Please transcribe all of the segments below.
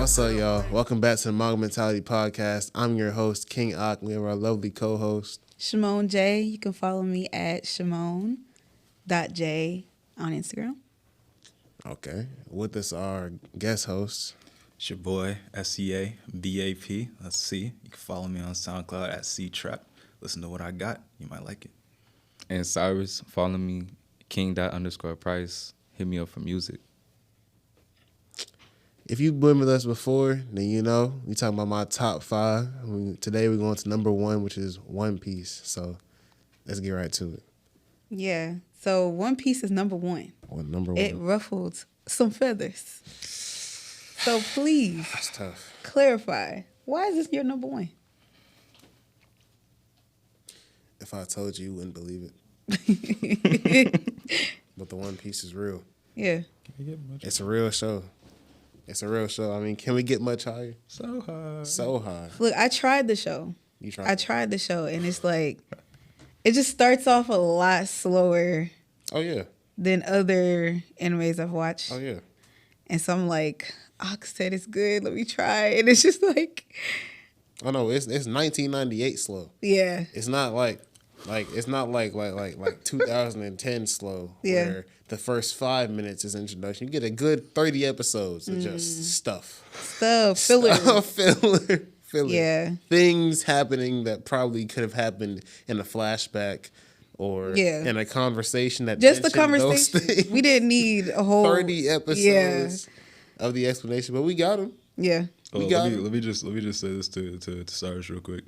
What's up, y'all? Welcome back to the Manga Mentality Podcast. I'm your host, King Akh. We have our lovely co-host, Shimon J. You can follow me at Shimon.J on Instagram. Okay. With us, our guest host. It's your boy, SEABAP. Let's see. You can follow me on SoundCloud at C-Trap. Listen to what I got. You might like it. And Cyrus, follow me, king._price. Hit me up for music. If you've been with us before, then you know we talking about my top 5. Today we're going to number 1, which is One Piece. So let's get right to it. Yeah. So One Piece is number 1. Number 1. It ruffled some feathers. So please That's tough. clarify. Why is this your number 1? If I told you, you wouldn't believe it. But the One Piece is real. Yeah. It's a real show. It's a real show. I mean, can we get much higher? So high. So high. Look, I tried the show. You tried? I tried the show, and it's like, it just starts off a lot slower Oh, yeah. than other animes I've watched. Oh, yeah. And so I'm like, Akh said it's good. Let me try. And it's just like, Oh, no. It's 1998 slow. yeah. It's not like 2010 slow. Yeah. Where the first 5 minutes is introduction. You get a good 30 episodes of just stuff. Filler. Filler. Yeah. Things happening that probably could have happened in a flashback or in a conversation that Just the mentioned those conversation. things. We didn't need a whole 30 episodes of the explanation, but we got them. Yeah. Let me just say this to Cyrus real quick.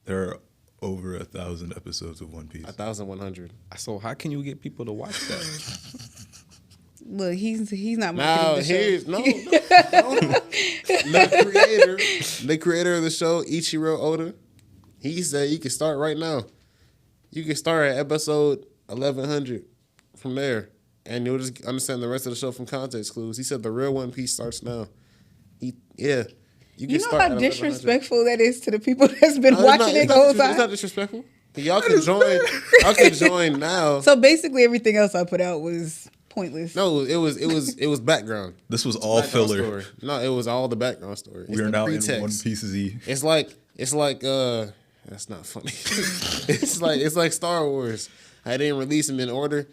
There are over 1,000 episodes of One Piece. 1,100. So how can you get people to watch that? Look, he's not Now marketing the show. here's no. The creator of the show, Eiichiro Oda, he said you can start right now. You can start at episode 1,100 from there, and you'll just understand the rest of the show from context clues. He said the real One Piece starts now. You You know start how at 1,100. disrespectful that is to the people that's been watching it the whole time? It's not disrespectful. Y'all can join. Y'all can join now. So basically everything else I put out was pointless. No, it was background. This was all Background filler. story. No, it was all the background story. We are now in pretext. One Piece's E. It's like that's not funny. it's like Star Wars. I didn't release them in order.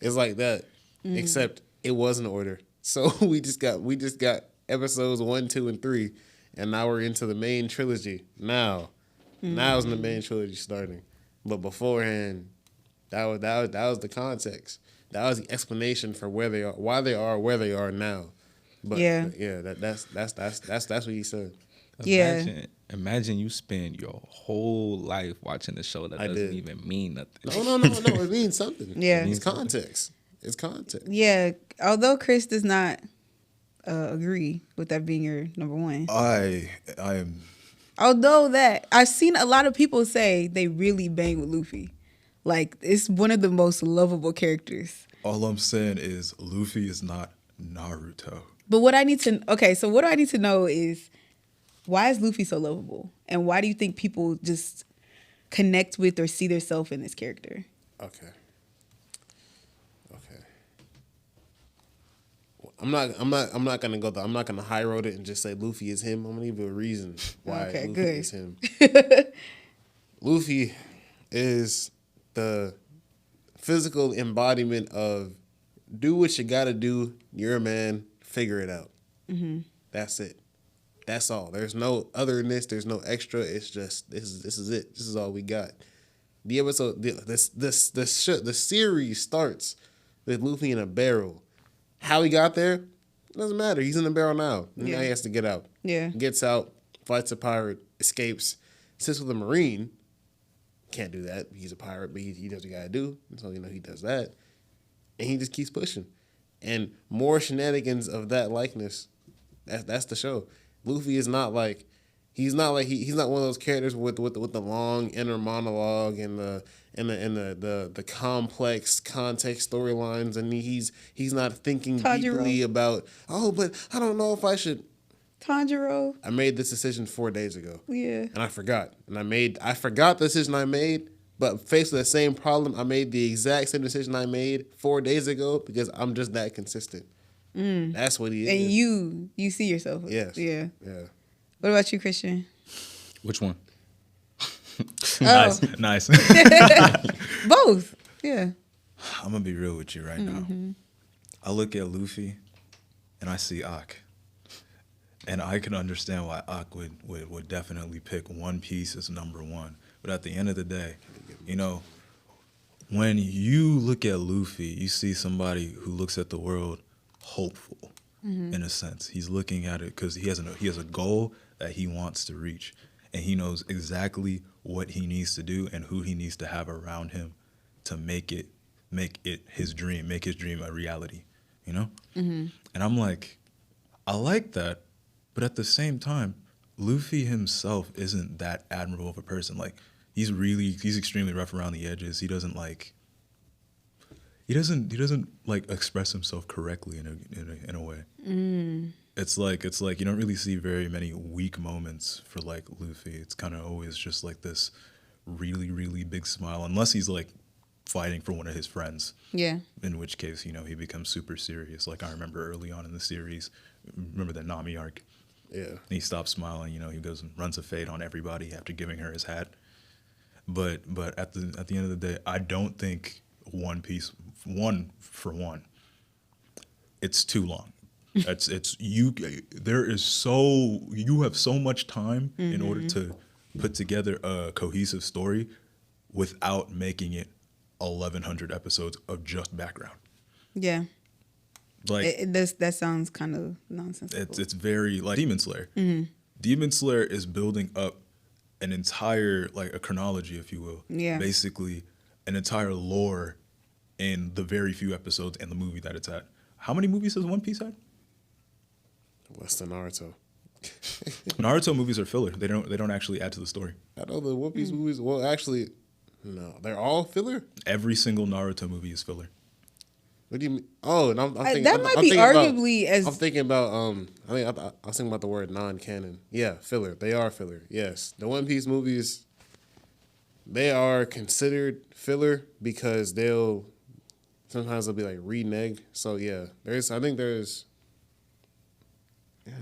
It's like that, except it was in order. So we just got episodes 1, 2, and 3, and now we're into the main trilogy. Now's the main trilogy starting. But beforehand, that was the context. That was the explanation for where they are, why they are where they are now. But that's what he said. Imagine you spend your whole life watching a show that doesn't even mean nothing. No. It means something. Yeah. It's context. It's context. Yeah. Although Chris does not agree with that being your number 1. I am. Although that I've seen a lot of people say they really bang with Luffy. Like, it's one of the most lovable characters. All I'm saying is Luffy is not Naruto. But what I need to know is, why is Luffy so lovable? And why do you think people just connect with or see themselves in this character? Okay. I'm not gonna go. I'm not gonna high road it and just say Luffy is him. I'm gonna give you a reason why Luffy is him. Luffy is the physical embodiment of do what you gotta do. You're a man. Figure it out. Mm-hmm. That's it. That's all. There's no otherness. There's no extra. It's just this is it. This is all we got. The episode, the series starts with Luffy in a barrel. How he got there, doesn't matter. He's in the barrel now. Now he has to get out. Yeah. Gets out, fights a pirate, escapes, sits with a Marine. Can't do that. He's a pirate, but he does what he got to do. So, he does that. And he just keeps pushing. And more shenanigans of that likeness. That's the show. Luffy is not like, he's not one of those characters with the long inner monologue and the complex context storylines, and he's not thinking deeply about, but I don't know if I should. Tanjiro. I made this decision 4 days ago. Yeah. And I forgot. And I forgot the decision I made, but faced with the same problem, I made the exact same decision I made 4 days ago because I'm just that consistent. That's what he is. And you see yourself. Yes. Yeah. Yeah. What about you, Christian? Which one? Nice. Both. Yeah. I'm gonna be real with you right now. I look at Luffy, and I see Akh, and I can understand why Akh would definitely pick One Piece as number one. But at the end of the day, you know, when you look at Luffy, you see somebody who looks at the world hopeful, in a sense. He's looking at it because he has a goal that he wants to reach, and he knows exactly what he needs to do and who he needs to have around him to make it his dream, make his dream a reality, you know? And I'm like, I like that, but at the same time, Luffy himself isn't that admirable of a person. Like, he's extremely rough around the edges. He doesn't express himself correctly in a way. It's like you don't really see very many weak moments for like Luffy. It's kind of always just like this really, really big smile, unless he's like fighting for one of his friends. Yeah. In which case, you know, he becomes super serious. Like I remember early on in the series, remember the Nami arc? Yeah. And he stops smiling, you know, he goes and runs a fade on everybody after giving her his hat. But at the end of the day, I don't think One Piece, one for one, it's too long. You have so much time in order to put together a cohesive story without making it 1,100 episodes of just background. Yeah. Like that sounds kind of nonsensical. it's very like Demon Slayer. Demon Slayer is building up an entire, like, a chronology, if you will. Yeah. Basically, an entire lore in the very few episodes and the movie that it's at. How many movies has One Piece had? What's the Naruto? Naruto movies are filler. They don't actually add to the story. I know the One Piece movies. Well, actually, no, they're all filler. Every single Naruto movie is filler. What do you mean? Oh, and I'm thinking that might be arguably as. I'm thinking about I was thinking about the word non-canon. Yeah, filler. They are filler. Yes, the One Piece movies. They are considered filler because sometimes they'll be like reneged. So yeah, I think there's. Yeah.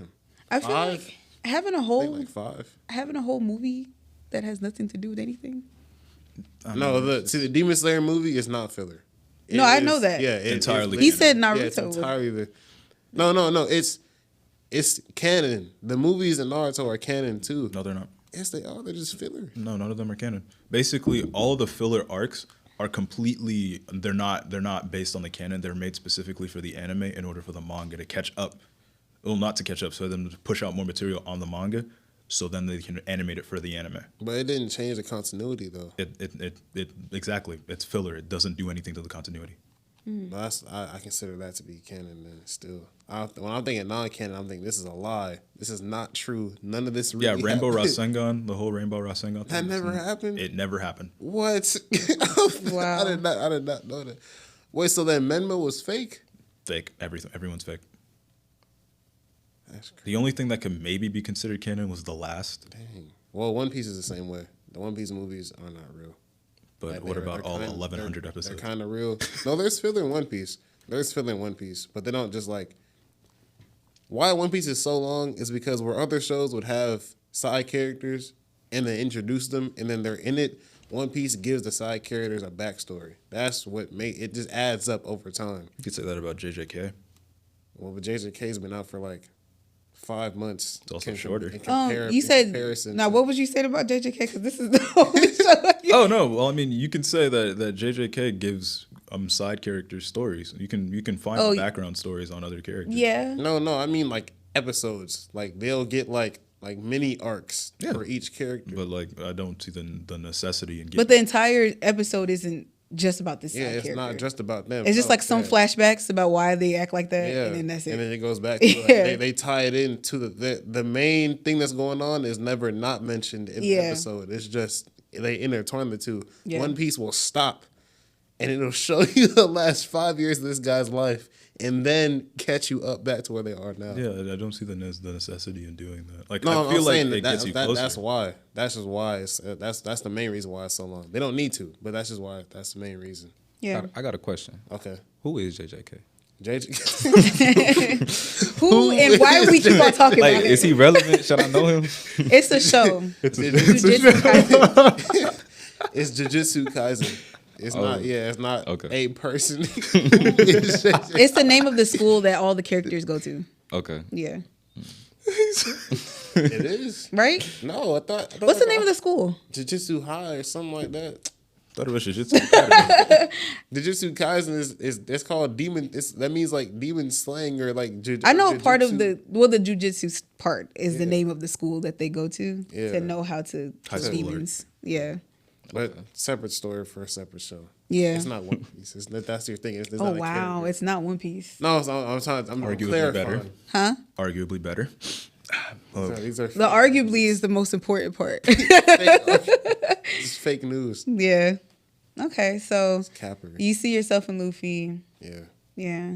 I feel five? like having a I whole think like 5. having a whole movie that has nothing to do with anything. The Demon Slayer movie is not filler. No, I know that. Yeah, Entirely. He said Naruto. Yeah, it's entirely no. It's canon. The movies in Naruto are canon too. No, they're not. Yes, they are. They're just filler. No, none of them are canon. Basically, all of the filler arcs are completely. They're not based on the canon. They're made specifically for the anime in order for the manga to catch up. Well, not to catch up, so them to push out more material on the manga, so then they can animate it for the anime. But it didn't change the continuity though. It exactly. It's filler. It doesn't do anything to the continuity. But I consider that to be canon. Then still, when I'm thinking non-canon, I'm thinking this is a lie. This is not true. None of this. Really Rainbow happened. Rasengan, the whole Rainbow Rasengan. That never happened. It never happened. What? Wow. I did not know that. Wait, so then Menma was fake? Fake. Everyone's fake. That's crazy. The only thing that could maybe be considered canon was the last. Dang. Well, One Piece is the same way. The One Piece movies are not real. But what about all 1,100 episodes? They're kind of real. No, there's filler in One Piece. There's filler in One Piece, but they don't just like. Why One Piece is so long is because where other shows would have side characters and then introduce them and then they're in it, One Piece gives the side characters a backstory. That's what it just adds up over time. You could say that about JJK. Well, but JJK's been out for like 5 months. It's also shorter. You said now. What was you saying about JJK? Because this is the only show. Oh no! Well, I mean, you can say that JJK gives side characters stories. You can find the background stories on other characters. Yeah. No. I mean like episodes. Like they'll get like mini arcs for each character. But like, I don't see the necessity in getting. But the entire episode isn't just about this side it's character. not just about them. It's just like some flashbacks about why they act like that, Yeah, and then that's it. And then it goes back to they tie it into the main thing that's going on is never not mentioned in the episode. It's just they intertwine the two. Yeah. One Piece will stop, and it'll show you the last 5 years of this guy's life, and then catch you up back to where they are now. Yeah, I don't see the necessity in doing that. Like, No, I feel I'm like saying it gets you closer. that's why. That's just why. That's the main reason why it's so long. They don't need to, but that's just why. That's the main reason. Yeah. I got a question. Okay. Who is JJK? Who and why do we keep on talking Like, about it? is he relevant? Should I know him? It's a show. Jujutsu Kaisen. It's Jujutsu Kaisen. It's not. Yeah, it's not Okay. a person. It's the name of the school that all the characters go to. Okay. Yeah. It is. Right? No, I thought. What's the name of the school? Jujutsu High or something like that. Thought it was Jujutsu Academy. Jujutsu Kaisen is it's called demon. That means like demon slang or like. I know jujutsu. part of the jujitsu part is the name of the school that they go to know how to kill demons. Yeah. But separate story for a separate show. Yeah. It's not One Piece. That's your thing. It's Oh not a wow, character. it's not One Piece. No, I'm Arguably clarifying. better. Huh? Arguably better. These are The arguably is the most important part. it's fake news. Yeah. Okay, so Capper. you see yourself in Luffy. Yeah. Yeah.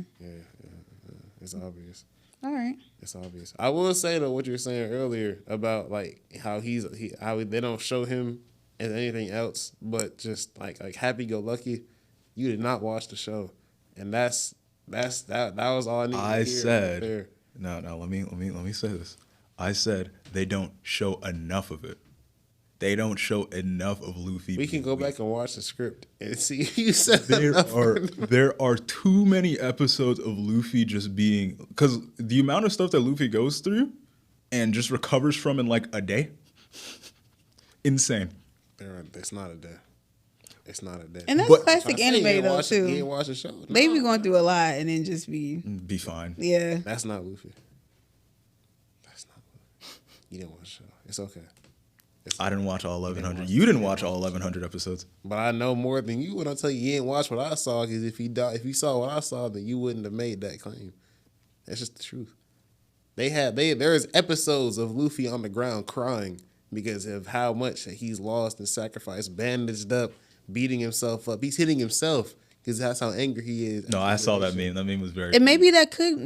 It's obvious. All right. It's obvious. I will say though what you were saying earlier about like how how they don't show him as anything else but just like happy go lucky. You did not watch the show, and that was all I needed. I to hear said right there. no. Let me say this. I said they don't show enough of it. They don't show enough of Luffy. We can go back and watch the script and see if you said there are too many episodes of Luffy just being, because the amount of stuff that Luffy goes through and just recovers from in like a day, insane. It's not a day. It's not a day. And that's But- classic anime though You too. ain't watch the show. They be going through a lot and then just be Be fine. yeah. That's not Luffy. That's not Luffy. You didn't watch the show. It's okay. I didn't watch all 1100. You didn't watch all 1100 episodes. But I know more than you when I tell you ain't watch what I saw. Because if you saw what I saw, then you wouldn't have made that claim. That's just the truth. There's episodes of Luffy on the ground crying because of how much he's lost and sacrificed, bandaged up, beating himself up. He's hitting himself because that's how angry he is. No, I saw that meme. That meme was very. And maybe that could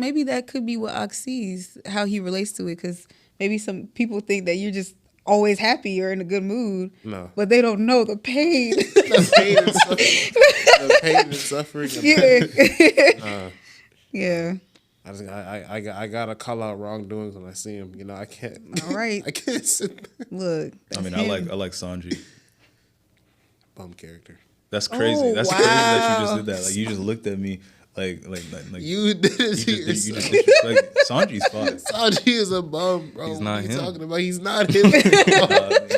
be what Akh sees, how he relates to it, because maybe some people think that you're just always happy or in a good mood. No. But they don't know the pain. The pain and suffering. Yeah. Yeah. I gotta call out wrongdoings when I see him. You know, I can't. All right. I can't sit there. Look. I mean, him. I like Sanji. Bum character. That's crazy. Oh, That's crazy that you wow. just did that. Like you just looked at me like You did it to you just yourself. like Sanji's fine. Sanji is a bum, bro. He's not what are you him. talking about? He's not him.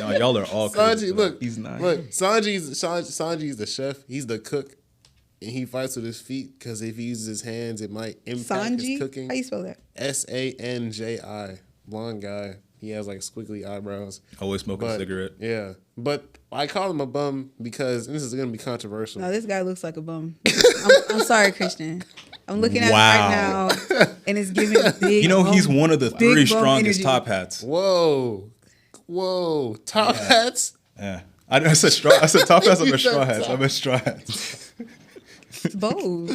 No, y'all are all crazy. Sanji, look, He's not Look, him. Sanji's the chef. He's the cook, and he fights with his feet because if he uses his hands, it might impact his Sanji? cooking. How you spell that? Sanji, blonde guy. He has like squiggly eyebrows. Always smoking a cigarette. Yeah, but I call him a bum because and this is gonna be controversial. No, this guy looks like a bum. I'm sorry, Christian. I'm looking at Wow. him right now, and it's giving big. You know, he's bum- one of the big 3 bum strongest energy. top hats. Whoa, top hats. Yeah. I said top hats. I You meant straw said hats. top. I meant straw hats. Both.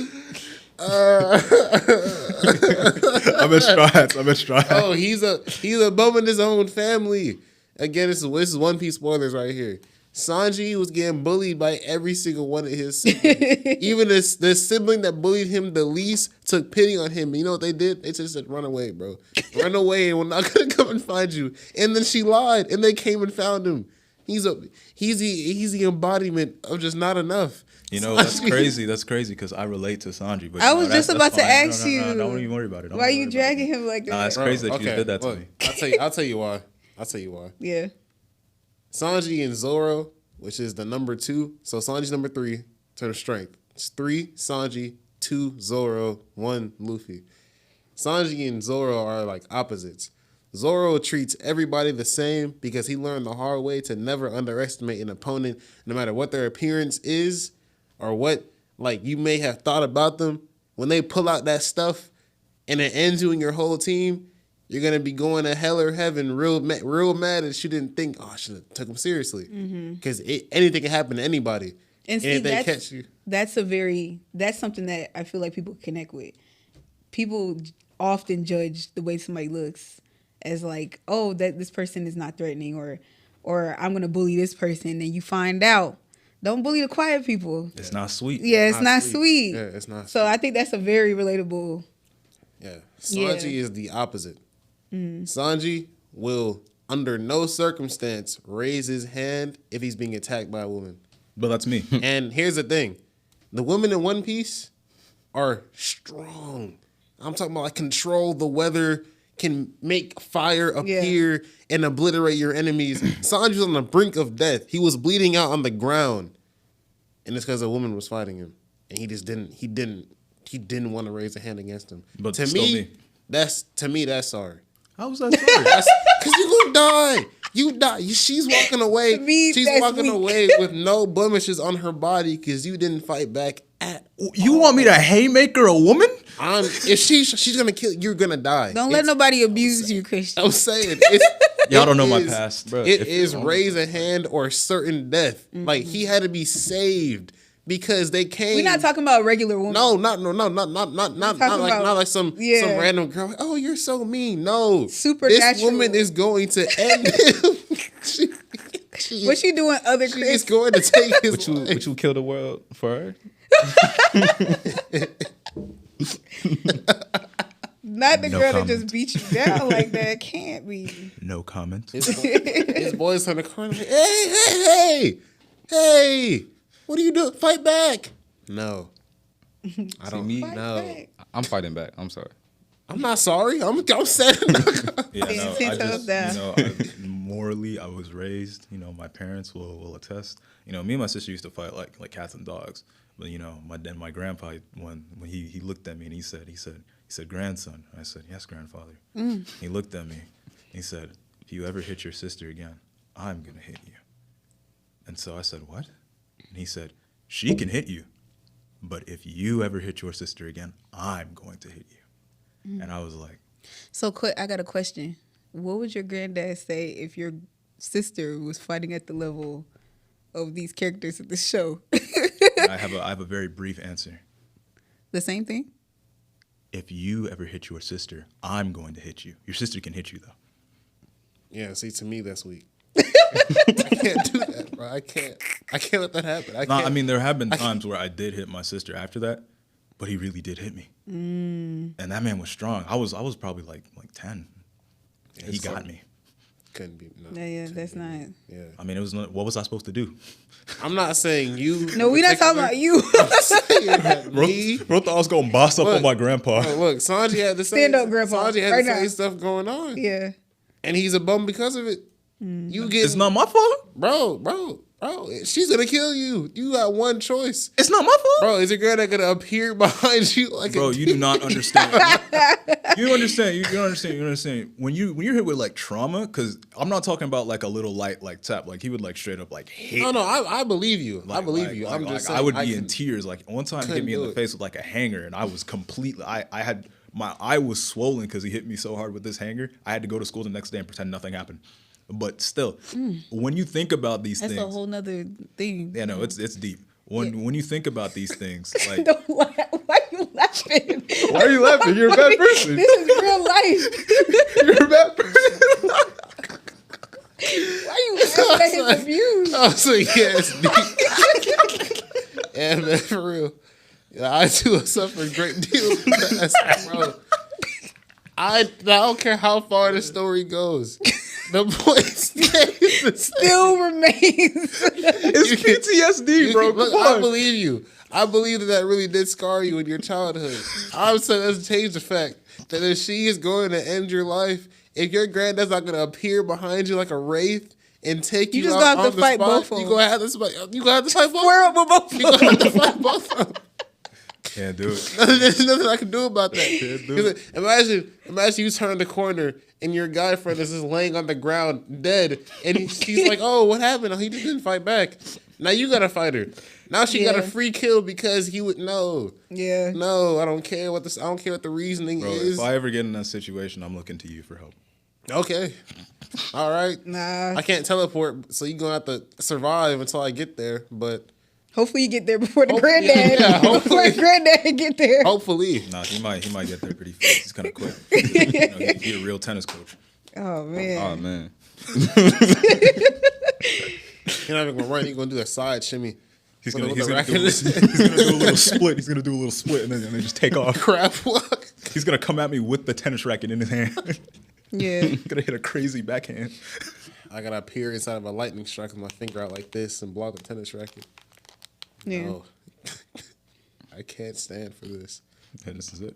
I meant straw hats. Oh, he's a bum in his own family. Again, this is One Piece spoilers right here. Sanji was getting bullied by every single one of his siblings. Even the sibling that bullied him the least took pity on him. You know what they did? They just said, "Run away, bro. Run away, and we're not gonna come and find you." And then she lied, and they came and found him. He's the embodiment of just not enough. You know, that's crazy. That's crazy because I relate to Sanji. But I you know, was just that's about to fine. ask No, you. don't even worry about it. Don't Why are worry you about dragging it. him like that? Nah, it's crazy that you just did that to look, me. I'll tell you why. Yeah. Sanji and Zoro, which is the number 2. So Sanji's number 3 to the strength. It's 3 Sanji, 2 Zoro, 1 Luffy. Sanji and Zoro are like opposites. Zoro treats everybody the same because he learned the hard way to never underestimate an opponent, no matter what their appearance is or what like you may have thought about them. When they pull out that stuff and it ends you and your whole team, you're gonna be going to hell or heaven real mad that you didn't think, oh, I should have took him seriously. Because anything can happen to anybody. And see, if they catch you. that's something that I feel like people connect with. People often judge the way somebody looks as like, oh, that this person is not threatening, or I'm gonna bully this person, and you find out Don't bully the quiet people. It's not sweet. Yeah, it's not sweet. Yeah, it's not. So I think that's a very relatable. Yeah, Sanji is the opposite. Sanji will, under no circumstance, raise his hand if he's being attacked by a woman. But that's me. And here's the thing: the women in One Piece are strong. I'm talking about like control the weather, can make fire appear and obliterate your enemies. Sanji was on the brink of death. He was bleeding out on the ground, and it's because a woman was fighting him, and he just didn't. He didn't want to raise a hand against him. But to still me, that's sorry. How was that sorry? Because you gonna die. You die. She's walking away. To me, She's that's walking weak. away with no blemishes on her body because you didn't fight back at. You want me to haymaker a woman? If she's gonna kill, you're gonna die. Don't let nobody abuse you, Christian. I'm saying Y'all don't know my past, bro. It is raise a hand or certain death. Like he had to be saved because they came. We're not talking about regular women. No, not like some random girl. Oh, you're so mean. No, Supernatural. This woman is going to end him. What's she doing? Other She's Chris? going to take his life. Would you kill the world for her? Not the No girl comment. that just beat you down like that. Can't be. No comment. His boys on the corner. Like, hey! What are you doing? Fight back! No, I don't. me? No, back. I'm fighting back. I'm sorry. I'm not sorry. I'm sad. Yeah, no, Ten I toes just, down. morally, I was raised, my parents will attest. Me and my sister used to fight like cats and dogs. But, my grandpa, when he looked at me and he said, grandson. I said, yes, grandfather. He looked at me. He said, if you ever hit your sister again, I'm going to hit you. And so I said, what? And he said, she can hit you. But if you ever hit your sister again, I'm going to hit you. And I was like, So, I got a question. What would your granddad say if your sister was fighting at the level of these characters in the show? I have a very brief answer. The same thing? If you ever hit your sister, I'm going to hit you. Your sister can hit you, though. Yeah, see, to me, that's weak. I can't do that, bro. I can't let that happen. There have been times where I did hit my sister after that, but he really did hit me. And that man was strong. I was probably like 10. Yeah, He got me. Couldn't be. No, Yeah, that's not. Yeah, It was not, what was I supposed to do? I'm not saying you. No, we're not talking about you. I'm saying that me. Bro, thought I was going to boss up Look, on my grandpa. Look, Sanji had the same. Stand up, Grandpa. Sanji had Right the same now. stuff going on. Yeah. And he's a bum because of it. You get, It's not my fault. bro. She's gonna kill you. You got one choice, It's not my fault. bro. Is your granddad gonna appear behind you like? Bro, you do not understand. You don't understand. You don't understand. You don't understand. When you're hit with like trauma, because I'm not talking about like a little light like tap. Like he would like straight up like hit. No, I believe you. I believe you. Like, I'm just I saying. would be in tears. Like one time he hit me in the face with like a hanger, and I was completely. I had my eye was swollen because he hit me so hard with this hanger. I had to go to school the next day and pretend nothing happened. But still, when you think about these That's things, a whole nother thing. yeah, no, it's deep. When you think about these things, like Don't laugh. Why you laughing? why are you laughing? You're a bad person. This is real life. You're a bad person. Why you laughing at his abuse? I was like, yeah, it's deep. Yeah, man, for real. Yeah, I too have suffered a great deal of that, bro. I don't care how far the story goes. The point stays the same. Still remains. It's PTSD, bro. Look, Come I on. believe you. I believe that really did scar you in your childhood. I'm saying that doesn't change the fact that if she is going to end your life, if your granddad's not going to appear behind you like a wraith and take you, You just out gonna have on to the fight spot, both of you them. gonna have to fight. You gonna have to fight both. Square up with both You of gonna them. have to fight both of them. Can't do it. There's nothing I can do about that. Can't do it. Imagine you turn the corner and your guy friend is just laying on the ground dead, and he's like, "Oh, what happened? Oh, he just didn't fight back." Now you gotta fight her. Now she got a free kill because he would no. Yeah. No, I don't care what this. I don't care what the reasoning Bro, is. if I ever get in that situation, I'm looking to you for help. Okay, all right. Nah. I can't teleport, so you're gonna have to survive until I get there. But Hopefully you get there before the Hope- granddad. yeah, before hopefully. granddad get there. hopefully, Nah, he might get there pretty fast. He's kind of quick. He's a real tennis coach. Oh man. Oh man. you're not even gonna run. You're gonna do a side shimmy. He's gonna do a little split. He's gonna do a little split and then just take off. Crap walk. He's gonna come at me with the tennis racket in his hand. Yeah. Gonna hit a crazy backhand. I gotta appear inside of a lightning strike with my finger out like this and block the tennis racket. Yeah. No. I can't stand for this. Yeah, this is it.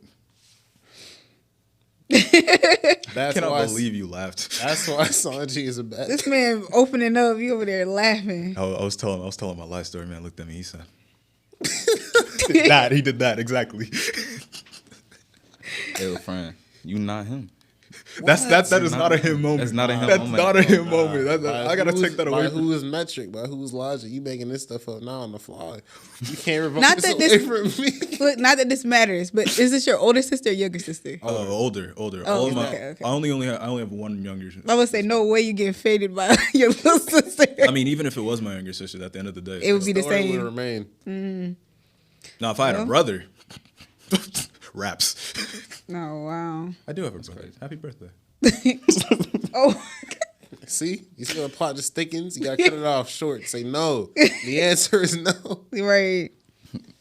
That's I cannot why believe you laughed. That's why Sanji is a bad. This man opening up, you over there laughing. I was telling my life story. Man looked at me. He said, "That he did that exactly." Hey, friend, you not him. That is not a him moment. That's not a him That's moment. not a him moment. I gotta take that away. By whose metric? By whose logic? You making this stuff up now on the fly? You can't revoke Not this that away this- from me. Look, not that this matters, but is this your older sister or younger sister? Older. Oh, All of my, okay. I only have one younger. I would say no way you getting faded by your little sister. I mean, even if it was my younger sister, at the end of the day, It would be the Story would same. remain. now if I had a brother, raps. Oh wow. I do have a brother. Happy birthday. Oh. See, you see the plot just thickens. You gotta cut it off short. Say no. The answer is no. Right. And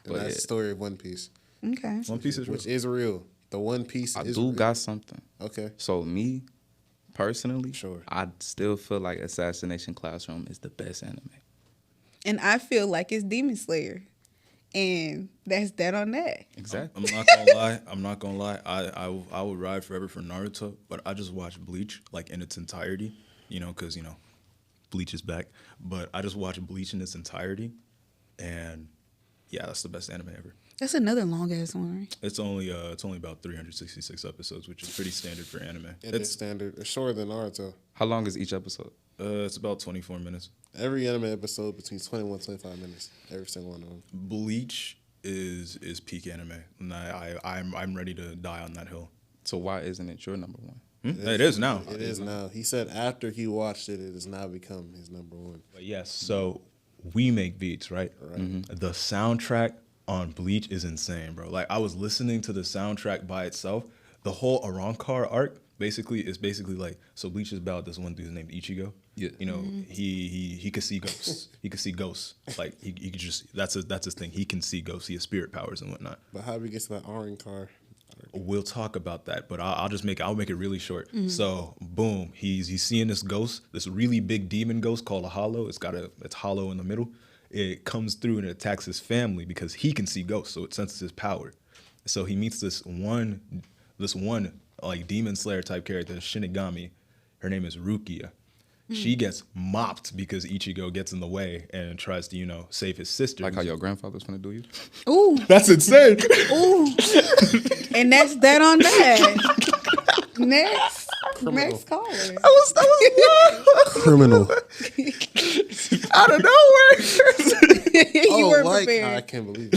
But that's the story of One Piece, Okay. One Piece is real. which is real. The One Piece I is do real. got something. Okay. So me, personally, Sure. I still feel like Assassination Classroom is the best anime. And I feel like it's Demon Slayer. And that's that on that. Exactly. I'm not gonna lie. I would ride forever for Naruto, but I just watched Bleach like in its entirety. Because Bleach is back. But I just watched Bleach in its entirety, and yeah, that's the best anime ever. That's another long ass one, right? It's only about 366 episodes, which is pretty standard for anime. It's standard. It's shorter than Naruto. How long is each episode? It's about 24 minutes. Every anime episode between 21 and 25 minutes. Every single one of them. Bleach is peak anime, and I'm ready to die on that hill. So why isn't it your number one? It is now. It is now. He said after he watched it, it has now become his number one. But yes, so we make beats, right? Right. Mm-hmm. The soundtrack on Bleach is insane, bro. Like I was listening to the soundtrack by itself. The whole Arrancar arc is basically like, so Bleach is about this one dude named Ichigo. Yeah. He could see ghosts. He could see ghosts. Like he could just that's his thing. He can see ghosts. He has spirit powers and whatnot. But how do we get to that orange car? We'll talk about that, but I'll make it really short. So boom, he's seeing this ghost, this really big demon ghost called a hollow. It's hollow in the middle. It comes through and it attacks his family because he can see ghosts, so it senses his power. So he meets this one like demon slayer type character, Shinigami. Her name is Rukia. She gets mopped because Ichigo gets in the way and tries to, save his sister. Like how your grandfather's gonna do you? Ooh. That's insane. Ooh. And that's that on that. Next caller. Criminal. Out of nowhere. You weren't I prepared. can't believe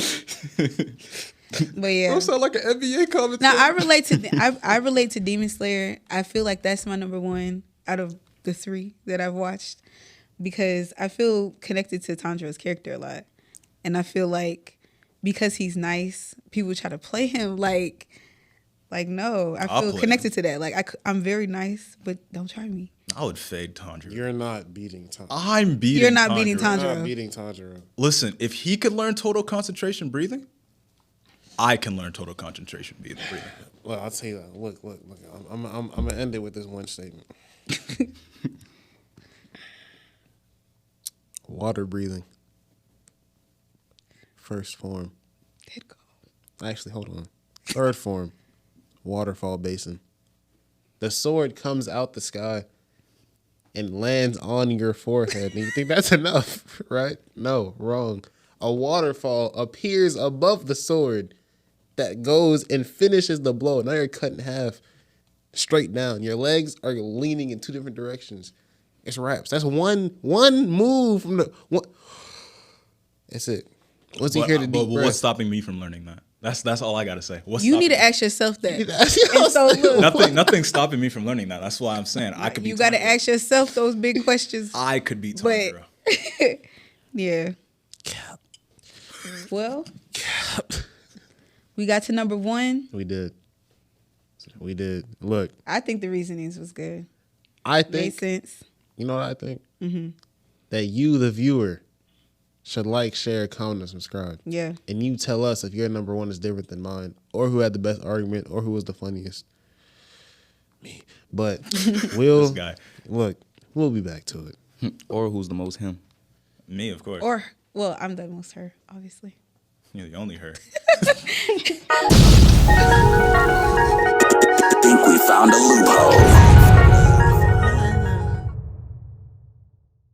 it. But yeah. That sound like an NBA commentator. Now I relate to Demon Slayer. I feel like that's my number one out of the three that I've watched because I feel connected to Tanjiro's character a lot, and I feel like because he's nice, people try to play him like no. I feel connected to that. Like I'm very nice, but don't try me. I would fade Tanjiro. You're not beating Tanjiro. I'm beating. You're not beating You're Tanjiro. not beating Tanjiro. Listen, if he could learn total concentration breathing, I can learn total concentration breathing. Well, I'll tell you that. Look. I'm gonna end it with this one statement. Water breathing. First form. Dead call. Actually, hold on. Third form. Waterfall basin. The sword comes out the sky and lands on your forehead. And you think that's enough, right? No, wrong. A waterfall appears above the sword that goes and finishes the blow. Now you're cut in half straight down. Your legs are leaning in two different directions. It's wraps. That's one move from the one. That's it. What's he here to do? What's stopping me from learning that? That's all I gotta say. You need to ask yourself that. And so look, Nothing's stopping me from learning that. That's why I'm saying I could be. You got to Tanjiro. ask yourself those big questions. I could be Tanjiro. Yeah. Cap. Well, we got to number one. We did. Look, I think the reasonings was good. I Made think, sense. you know what I think? Mm-hmm. That you, the viewer, should like, share, comment, and subscribe. Yeah. And you tell us if your number one is different than mine, or who had the best argument, or who was the funniest. Me. But we'll This guy. look. We'll be back to it. Or who's the most him? Me, of course. Or, well, I'm the most her, obviously. You're the only her. Think we found a loophole.